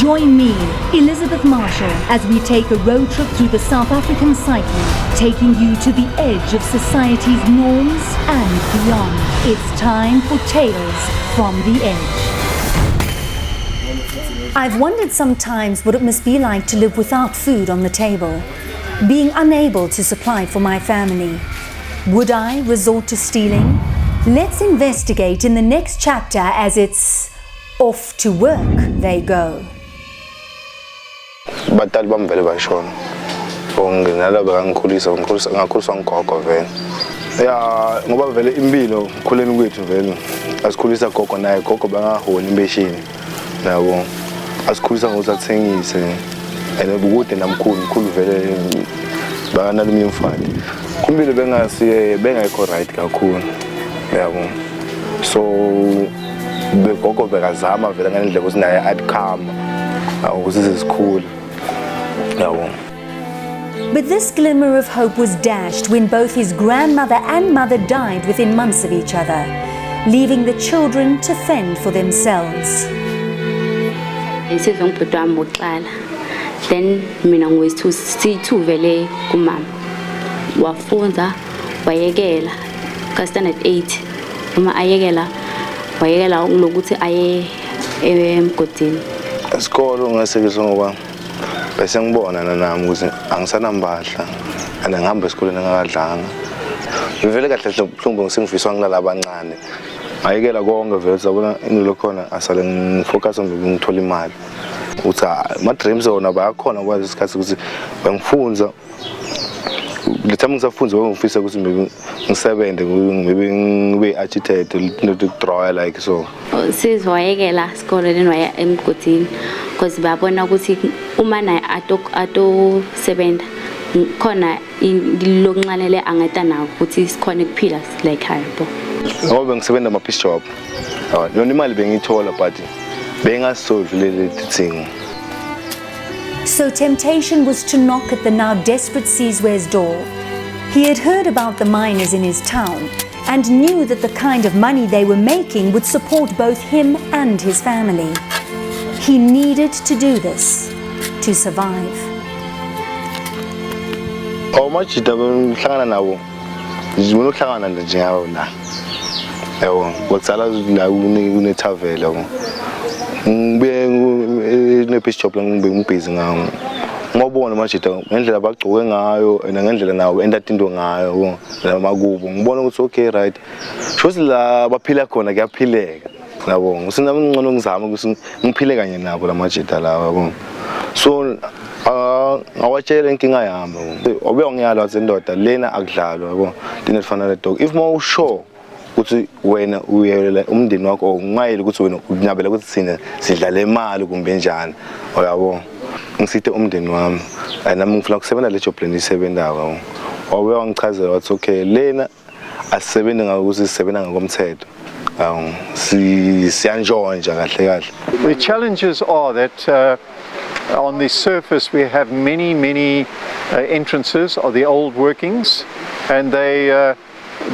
Join me, Elizabeth Marshall, as we take a road trip through the South African psyche, taking you to the edge of society's norms and beyond. It's time for Tales from the Edge. I've wondered sometimes what it must be like to live without food on the table, being unable to supply for my family. Would I resort to stealing? Let's investigate in the next chapter as it's off to work they go. Batali bami vele bashona. Nginala bengikhulisa ngakhuliswa ngogogo vele. Ya ngoba vele impilo khuleni kwethu vele asikhulisa gogo naye gogo bangahoni imbeshini. Yabo. Asikhulisa ngokusathengise. Ene bukude namkhulu vele banalumi mfati. Impilo bengayikho right kakhulu. Yabo. So begogo bekazama vele ngendlela ukuthi naye outcome. Ukuze sikhule. But this glimmer of hope was dashed when both his grandmother and mother died within months of each other, leaving the children to fend for themselves. Then mina ngwesithu vele kumama wafunza wayekela ka standard 8 uma ayekela wayekela lokuthi aye emgodini esikolo ngasekiswa ngoba bese ngibona nami ukuthi angisanambahla and ngihamba esikoleni ngakadlanga vele kahle hle mhlawumbe ngisengifiswa ngilala abancane ayekela konke vele sabona into khona asale ngifocus ngithola imali uthi ama dreams wona bayakhona kwazi isikhathi ukuthi bangifunza lethami ngisafunza ngifisa ukuthi ngisebenze ngibe architect to draw like so sizwayekela isikole waya emgodini because babona ukuthi uma naye ato sebenza khona lokunxanele angeta nawo ukuthi sikhona ukuphila like haybo ngoba ngisebenza ama piece job yona imali bengithola but bengasolve leli thing. So temptation was to knock at the now desperate Sizwe's door. He had heard about the miners in his town and knew that the kind of money they were making would support both him and his family. He needed to do this to survive. How much did you hlangana nawo? Ngizibona uhlangana njengawo la. Yabo, ngokusala la une tavela yabo. Ngibe ne piece job la ngibhizi ngawo. Ngobona majita ngendlela abagcoke ngayo ngendlela nawo endatinto ngayo namakubo ngibona ukuthi okay right shothi la baphila khona kuyaphileka yabo ngisina ngcono ngizama ukuthi ngiphile kanye nabo la majita lawa yabo so ngawatshela inkinga yami obe ngiyala wazendoda lena akudlalwa yabo lena lifana le dog if more sure ukuthi wena uyelela umndeni wakho ungayeli ukuthi wena unyabela ukuthi sina sidlala imali kumbe njani yabo ngisithe umndeni wami nami ngifuna ukusebenza le job leni isebenzayo wabe wangichazela wathi okay lena asisebenze ngakuthi sisebenza ngokomthetho siyanjonja kahle kahle. The challenges are that on the surface we have many entrances of the old workings, and the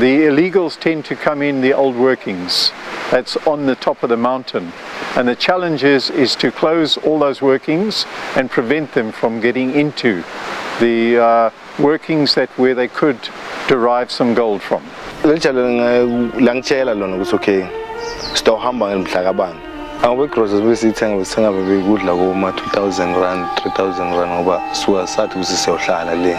illegals tend to come in the old workings. That's on the top of the mountain, and the challenge is to close all those workings and prevent them from getting into the workings where they could derive some gold from. Langitshela lona ukuthi okay sitohamba ngemhlakabani angobe groceries besithenga bekudla kuma 2000 rand 3000 rand ngoba suka sathi ukuthi siyohlala le.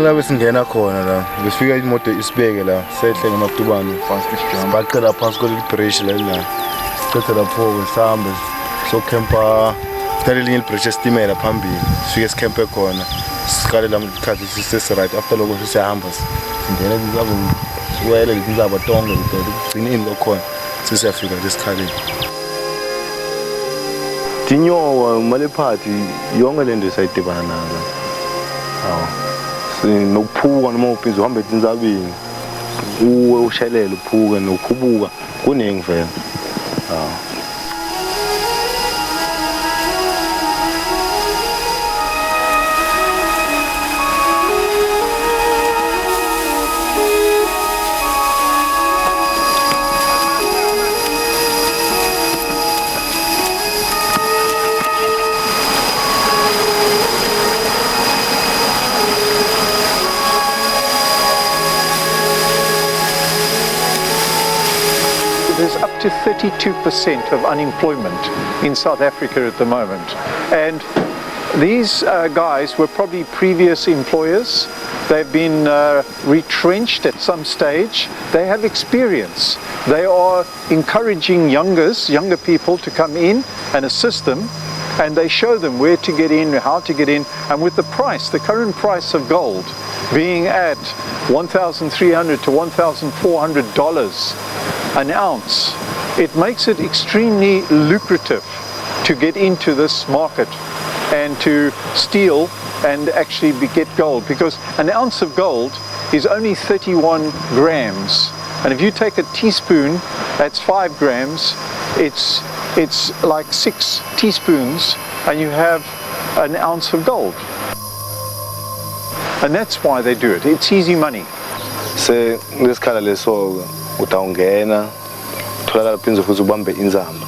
La besingena khona la besifika imoto isibeke la sehle ngematubani phansi baqela phansi kweli bridge la sicela lapho ngisambe so camper tarelinye libridge steamer phambili sifike sikempe khona siqale lamkhathi sise right after lokho sisihamba singena kuwele lizaba tonge ugcine ini lokhona sisiyafika lesikhaleni tinyowa malephathi yonke lento sayidibana nazo sinokuphuka noma uphinza uhambe etinzabeni uwe ushelele uphuke nokuphubuka kuningi vele There's up to 32% of unemployment in South Africa at the moment. And these guys were probably previous employers. They've been retrenched at some stage. They have experience. They are encouraging younger people to come in and assist them. And they show them where to get in, how to get in. And with the price, the current price of gold being at $1,300 to $1,400 an ounce, it makes it extremely lucrative to get into this market and to steal and actually get gold, because an ounce of gold is only 31 grams, and if you take a teaspoon, that's 5 grams, it's like 6 teaspoons and you have an ounce of gold. And that's why they do it. It's easy money. Se ngesikhala leso utawungena utholakala phinze futhi ubambe inzamba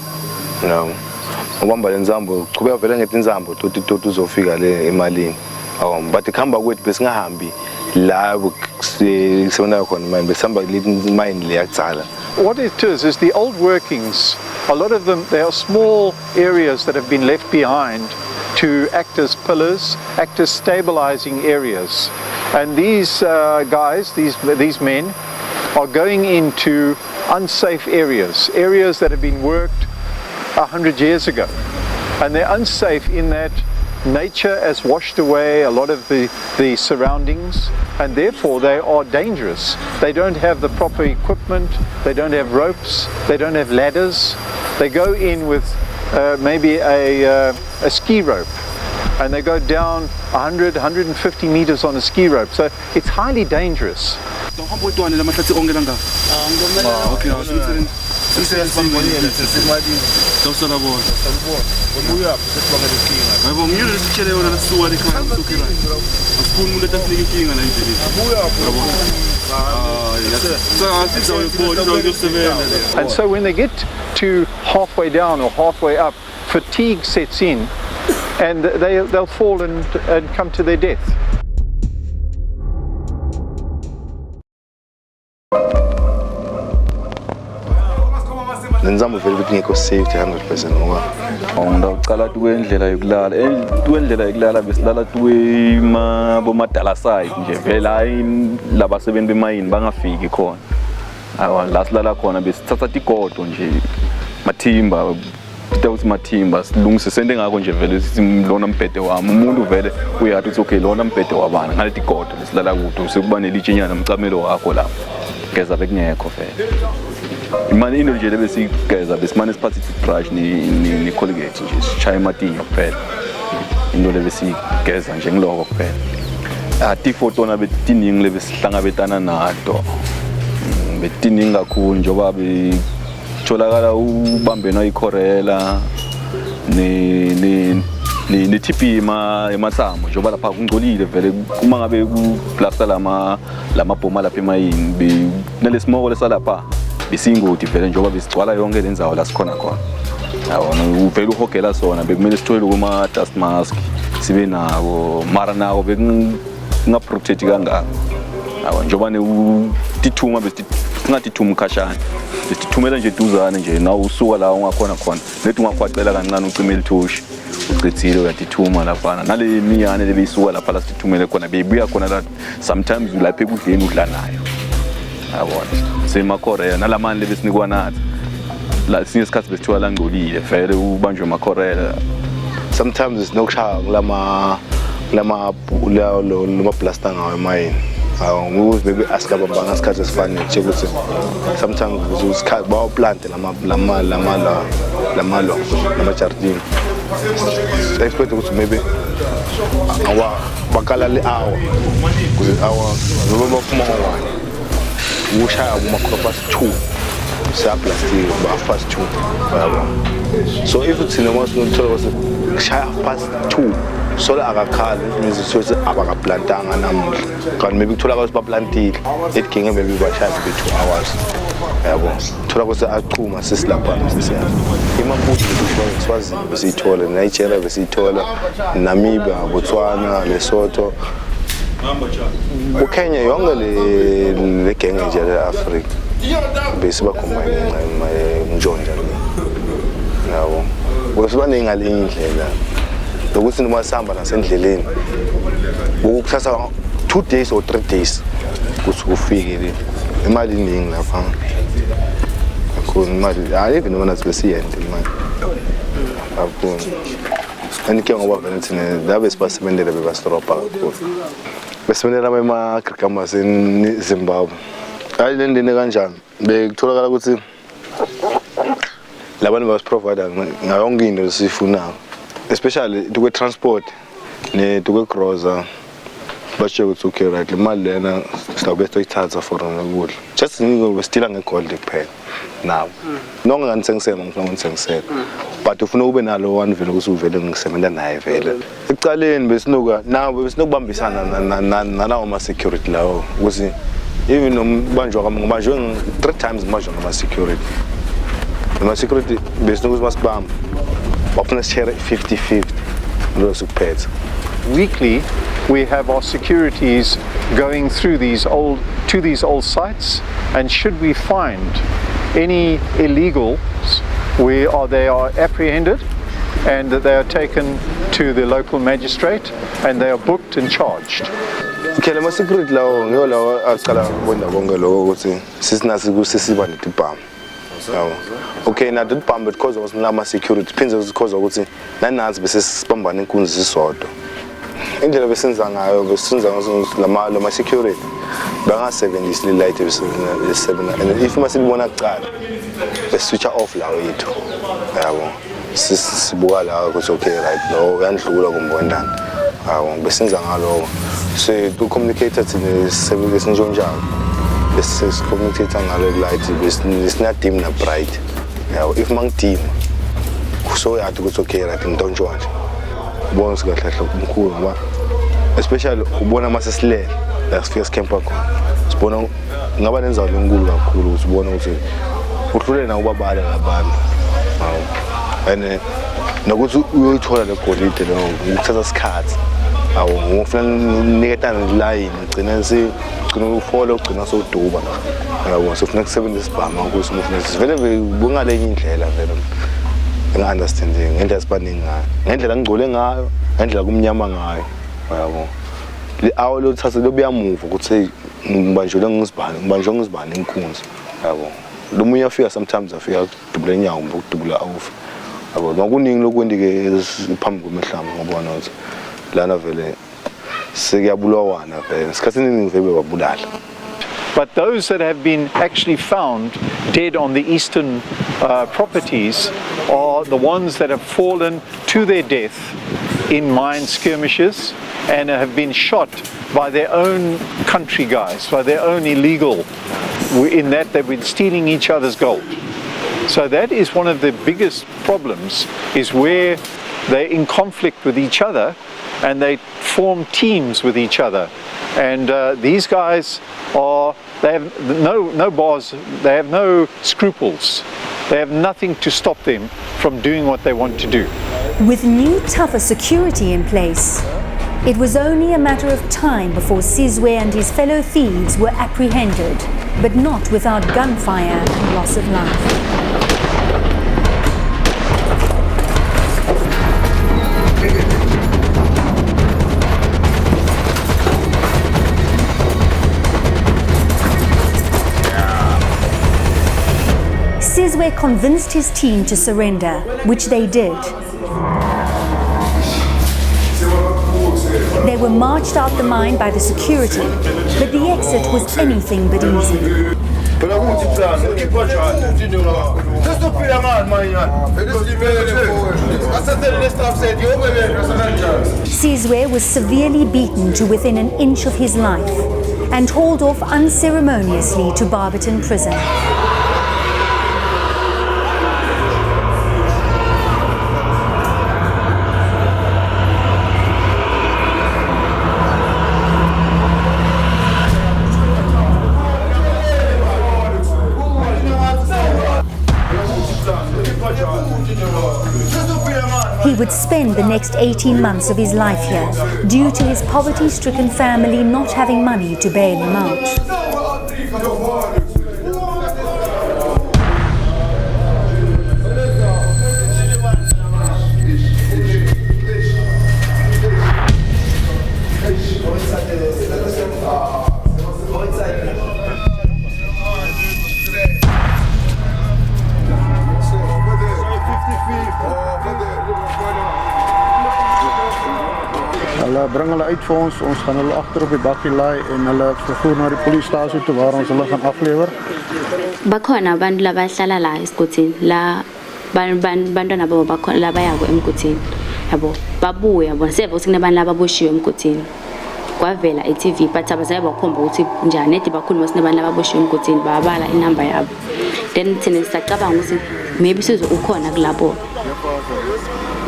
ubamba lenzambo qhubeka vele ngetinzambo toti uzofika le emalini but khamba kwethu besingahambi la kusebenzela khona manje besihamba mine le yakucala. What it is the old workings, a lot of them, they are small areas that have been left behind to act as pillars, act as stabilizing areas. And these guys, these men, are going into unsafe areas that have been worked 100 years ago. And they're unsafe in that nature has washed away a lot of the surroundings, and therefore they are dangerous. They don't have the proper equipment, they don't have ropes, they don't have ladders. They go in with maybe a ski rope, and they go down 100, 150 meters on a ski rope. So it's highly dangerous. And so when they get to halfway down or halfway up, fatigue sets in, and they'll fall and come to their death. Nenzambo vele ukuthi ngekho safety 100% ngoba ngicala tukwendlela yokulala besilala tukwema bomadala side nje vele hayi labasebenzi bemayini bangafiki khona la silala khona besithatha tigodo nje mathimba ukuthi mathimba silungise sente ngakho nje vele lona mbhede wami umuntu vele uyathi uthi okay lona mbhede wabana ngale tigodo lesilala kude sekuba nelitshinyana nomcamelo wakho lapho geza bekungekho vele imani into nje lebesigeza besimane siphathe brush ni Colgate nje sichaya matinyo kuphela into lebesigeza nje ngiloko kuphela atifotona betiningi lebesihlangabetana nato betiningi kakhulu njoba betholakala ubambena ikhorela ni TB emathambo njoba lapha kungcolile vele uma ngabe kuplasta lama bhoma lapha emayini nelesimoko lesalapha bisingoti vele njoba bisigcwala yonke lenzawo la sikhona khona yabona uvela uhogela sona bekumele sithole kuma dust mask sibe nawo mara nawo bekunga protect kangaka yabona njoba ne tithuma besingatithuma khashana besithumela nje duzane nje nawo usuka la ungakhona khona lethi ungakwacela kancane ucimela ithoshi ucithile uyatithuma lapha nale miyane lebeyisuka lapha la sithumele khona beyibuya khona la sometimes lapha ekudleni udla nayo yabona semakorea nalamani lebesinikwa nathi la sinye isikhathi besithiwa langcolile vele ubanjwe amakhorela. Sometimes sinokushaya lama blaster ngawo emayini. Maybe asikabamba ngasikhathi esifanele nje ukuthi sometimes usikhathi bawo plant lama jardin. Expect ukuthi maybe bakala le hour kuze hour noma bafuma ngwane ushaya kuma cropas 2 sa plastic ba fast 2 yabo. So if it's in the most notorious shaya past 2 so la akakhala means ukuthi abakaplantanga namuhla kanti maybe kuthola ukuthi baplantile edinge maybe bashaya be 2 hours yabo. Thola ukuthi achuma sisilapha sisiya imambuti besizwe besithola Nigeria besithola Namibia Botswana Lesotho uKenya yonke le gang nje eAfrica bese bacombine njonja yabo. Bosibane ngale indlela ukuthi noma sihamba nasendleleni ukuthatha 2 days or 3 days ukuthi ufike imali iningi lapha khona imali ayive noma nasibesiyende imali apho andike ngoba vele thina labe sibasebenzele bebastropa kakhulu besebenzela ema agriculture in Zimbabwe ayilendene kanjani bekutholakala ukuthi labantu bas provider ngayonke into esifunayo especially to transport ne to grocer basho ukuthi okay right imali lena sizabe siyithatha for ukudla just we still ngegold kuphela now nonke nganitsengisela ngifuna ngitsengisela but ufuna ube nalo one vele ukuthi uvele ngisebenza naye vele ekuqaleni besinokuba nawo besinokubambisana nalawo ma security lawo ukuthi even nombanjwa ngibanjwe 3 times ngibanjwa ngama security ama security besinokuthi masibamba bafuna share 50-50 lo sukuphetha. Weekly, we have our securities going through these old sites, and should we find any illegals, they are apprehended and they are taken to the local magistrate and they are booked and charged. Okay, lama security lawo ngiyo lawo aqala bonda bonke lokho ukuthi sisinasi kusisiba netibhamu. Okay, na dibhamu because of lama security phinze because ukuthi nanansi bese sibambana inkunzi zisodwa. Indlela besenza ngayo lama security bangasebenzisi light besebenza and if masibona kuqala switch off lawo yethu yabo sibuka la ukuthi okay right no uyandlula kumbondana yabo besenza ngalo so to communicate thina sebenza njalo bese communicate ngalo light bese not dim na bright yabo if mangidim so yathi ukuthi okay right ntonjwa nje ubona sikahle umkhulu ngoba especially ubona masesilela la sifika scamper khona sibona ngaba nenzawo lenkulu kakhulu usibona ukuthi uhlule na ubabala labantu and nokuthi uyoyithola le golide lo ukuthatha isikhathi awu ngofuna niketana line ugcina ufollow ugcina soduba yabo sofuna kusebenzisa isibhamu ukuthi ufuna sivele bungalenye indlela vele nga-understanding ngendlela sibaningi ngayo ngendlela ngigcole ngayo ngendlela kumnyama ngayo yabo awu lo thatha lobuya muva ukuthi ngibanjwe ngizibani inkunzi yabo lo munye afika sometimes afika dubula inyawo ukudubula awufa yabo makuningi lokwendike phambi kwemehlanga ngobona ukuthi lana vele sekuyabulawana vele isikhathini ngivebe wabulala. But those that have been actually found dead on the eastern properties are the ones that have fallen to their death in mine skirmishes and have been shot by their own country guys, by their own illegal, in that they've been stealing each other's gold. So that is one of the biggest problems, is where they're in conflict with each other and they form teams with each other. And these guys they have no bars, they have no scruples. They have nothing to stop them from doing what they want to do. With new, tougher security in place, it was only a matter of time before Sizwe and his fellow thieves were apprehended, but not without gunfire and loss of life. Sizwe Sizwe convinced his team to surrender, which they did. They were marched out the mine by the security, but the exit was anything but easy. Sizwe was severely beaten to within an inch of his life and hauled off unceremoniously to Barberton prison. He would spend the next 18 months of his life here, due to his poverty-stricken family not having money to bail him out. Hulle bring hulle uit vir ons gaan hulle agter op die bakkie laai en hulle vervoer na die polisiestasie toe waar ons hulle gaan aflewer. Bakhona abantu labahlala la esigodini la bantwana babo bakhona labayako emgodini yabo babuya yabo seve sikunabantu lababoshiwe emgodini kwavela e-TV but abazaye bakhomba ukuthi njani edi bakhuluma sinabantu lababoshiwe emgodini babala inamba yabo then thina sicabanga ukuthi maybe sizo ukhona kulabo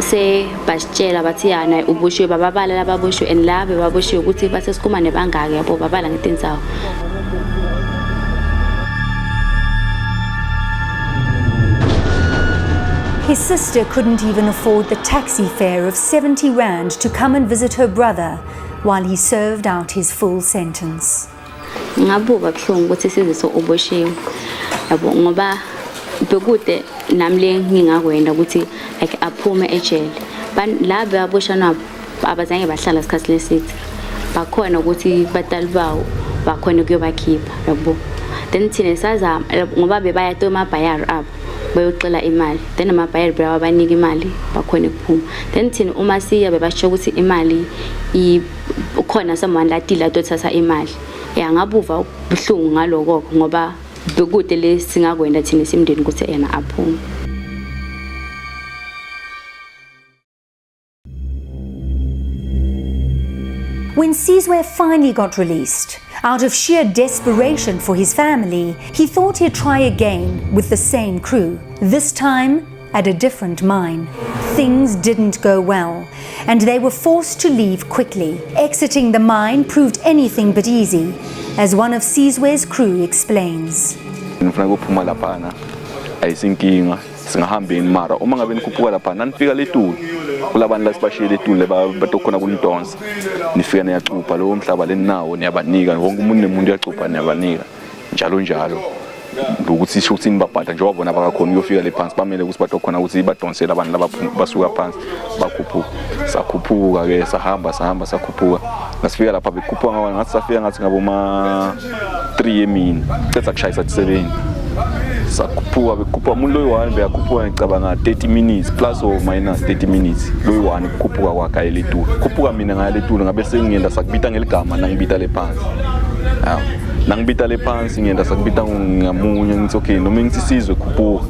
se basitshela bathi yana uboshiwe bababala lababoshiwe and labe baboshiwe ukuthi basesikhumane bangaki yabo babala ngetinzawo. His sister couldn't even afford the taxi fare of 70 rand to come and visit her brother while he served out his full sentence. Ngabuka buhlungu ukuthi siziso uboshiwe yabo ngoba bekude namle ngingakwenda ukuthi like aphume ejele laba aboshana abazange bahlala isikhathi lesithe bakhona ukuthi batali bawo bakhona kuyobakhipha yabo then thina sazama ngoba bebayatoma amabhayari abo bayocela imali then amabhayari bayabanika imali bakhona ukuphuma then thina uma siya bebasho ukuthi imali ukhona someone latila tothatha imali ngabuva ubuhlungu ngaloko ngoba bekude lesingakwenda thina simndeni ukuthi yena aphume. When Sizwe finally got released, out of sheer desperation for his family, he thought he'd try again with the same crew, this time at a different mine. Things didn't go well, and they were forced to leave quickly. Exiting the mine proved anything but easy, as one of Sizwe's crew explains. Singahambeni mara uma ngabe nikhuphuka lapha nanifika letulu kulabantu lasibashiye letulu batokhona kunidonsa nifika niyacupha lo mhlaba lenawo niyabanika wonke umuntu nemuntu uyacupha niyabanika njalo njalo ukuthi isho ukuthi nibabhada nje wabona bakakhona uyofika lephansi bamele ukuthi batokhona ukuthi badonsela abantu labasuka phansi bakhuphuka sakhuphuka ke sahamba sakhuphuka ngasifika lapha bekhuphuka ngathi safika ngathi ngaboma 3 emini cetha kushayisa 7 sakhuphuka bekhuphuka umuntu loyi-1 beyakhuphuka ngicabanga 30 minutes plus or minus 30 minutes loyi-1 kukhuphuka kwakhe ayeletulu khuphuka mina ngayeletulu ngabe sengiyenda sakubita ngeligama nangibita lephansi nangibita lephansi ngiyenda sakubita ngamunye ngithi okay noma ngithi Sizwe khuphuka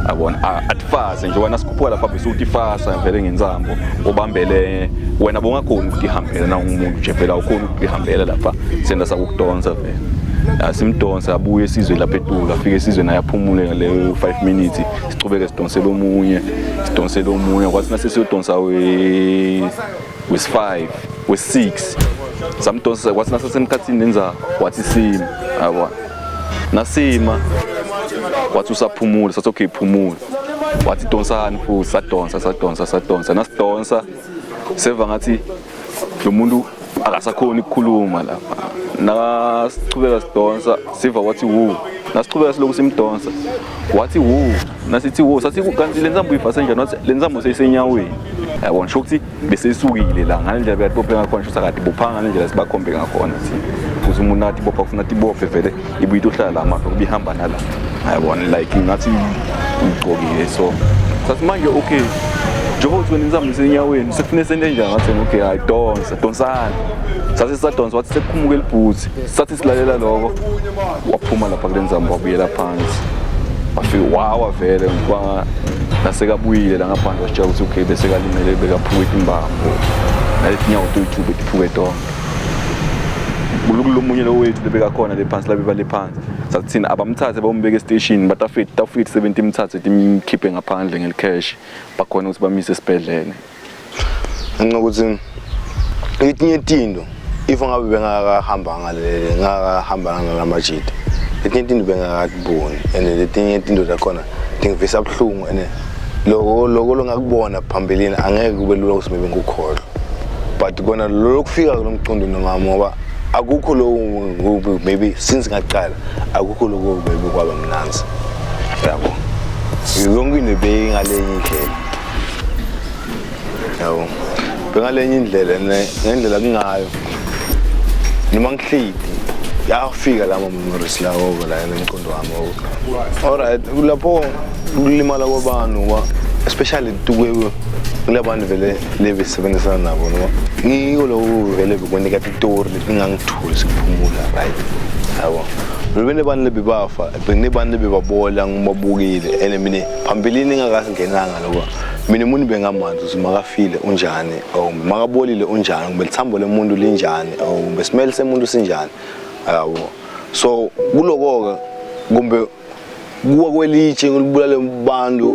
yabona atfase nje wena sikhuphuka lapha bese uthi fasa vele ngenzambo obambele wena bongakhona ukuthi ihambele na umuntu nje vele awukhona ukuthi ihambele lapha senda sakukudonsa vele simdonsa abuye Sizwe lapha etulu afike Sizwe naye aphumule le 5 minutes sicubeke sidonsela omunye kwathi nasesiyodonsa we5 we6 samdonsa kwathi nasesemkhathini nenza wathi sima yabona nasima wathi usaphumula sathi okay phumula wathi donsani futhi sadonsa nasidonsa seva ngathi lo muntu akasakhona ukukhuluma lapha nasicubeka sidonsa siva wathi nasiqhubeka silokhu simdonsa wathi wo nasithi wo sathi kanti lenzambo ifase njani wathi lenzambo seyisenyaweni yabona sho ukuthi besesukile la ngale ndlela bophe ngakhona sho sakade bophanga ngale ndlela sibakhombe ngakhona thi kuze umuntu nathi bopha kufuna ukuthi bophe vele ibuye uhlala la manje ubihamba nala yabona like ngathi ugqokile so sathi manje okay njengoba wena inzambo isenyaweni sekufuneka sente njani ngathi okay hayi donsana sathi sadonsa wathi sekukhumuke libhuthi sathi silalela lokho waphuma lapha kule nzambo wabuyela phansi wafika wawa vele ngoba nasekabuyile la ngaphandle wasitshela ukuthi okay bese kalimele bekaphuka imbambo nalethi nyawo tuyitube tiphuke tonke kulomunye lo wethu lebeka khona le phansi labe bale phansi sathi thina abamthathe bayombeka estation batafiti 70 imthathe timkhiphe ngaphandle ngelicash bakhona ukuthi bamise esibhedlele ngokuthi itinye tinto if ngabe bengakahamba ngalamajita letinye tinto bengakatiboni and letinye tinto zakhona tingivisa buhlungu and lokho longakubona phambilini angeke kube lula ukuthi maybe ngukhohlwa but kona lokufika kulomcundo noma ngoba akukho lo maybe since ngaqala akukho lokho maybe kwaba mnanzi yabo yonke into beyingalenye indlela yabo bengalenye indlela ngendlela kungayo noma ngihlidi yafika la memories lawo la emqondo wami alright lapho kulimala kwabantu especially tukwe kulabantu vele lebe sebenzisana nabo noma ngiko lo vele bekunika itori letingangithuli sikuphumula right yabo lobene abantu lebe bafa bengine lebe babola ngibabukile ene mina phambilini ngakasingenanga lokho mina umuntu bengamanzi ukuthi makafile unjani makabolile unjani kumbe lithambo lemuntu linjani besimele semuntu sinjani yabo so kuloko kumbe kuwa kwelitshe ngulibulale abantu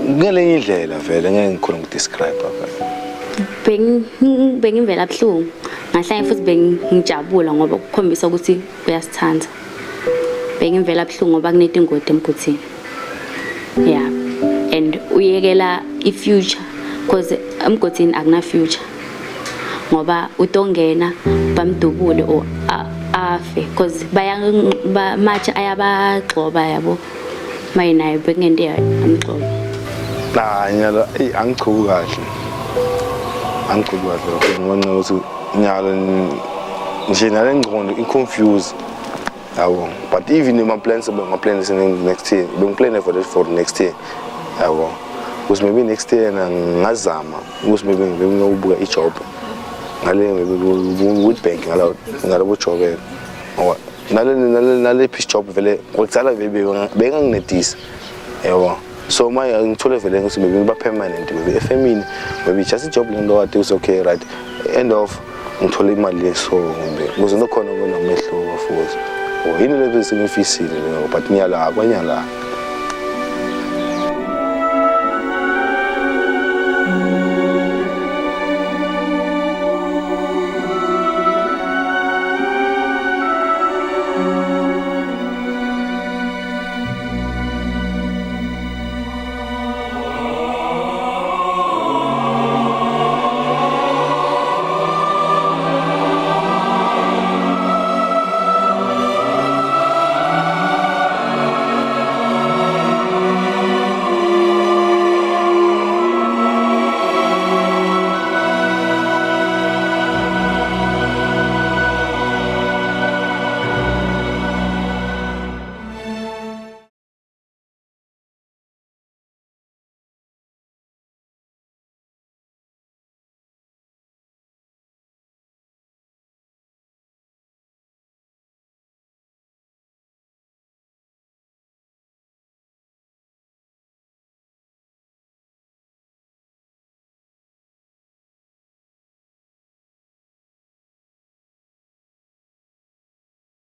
ngelenye indlela vele ngeke ngikhona ukudescribe bengivela buhlungu ngahlanye futhi bengijabula ngoba ukukhombisa ukuthi uyasithanda bengivela buhlungu ngoba kuneti ingodi emguthini yeah and uyekela ifuture because emguthini akuna future ngoba utongena bamdubule o afe because match ayabagxoba yabo mayinayo bekungende amgxoba nyala angichubu kahle ngibona ukuthi nyala nje nalengqondo iconfuse yabo but even my plans in next year bengiplan for next year yabo ukuthi maybe next year ngazama ukuthi maybe ngiyubuka ijob ngale with bank ngalabo job nale piece job vele ngokutsala benganginedisa yabo so my ngithole vele ukuthi maybe ngiba permanent maybe efamily maybe just a job lento wathi is okay right end of ngithole imali leso ngombe ukuze nokhona bona amehlo futhi yini lezo sengifisile but nyala akwanyala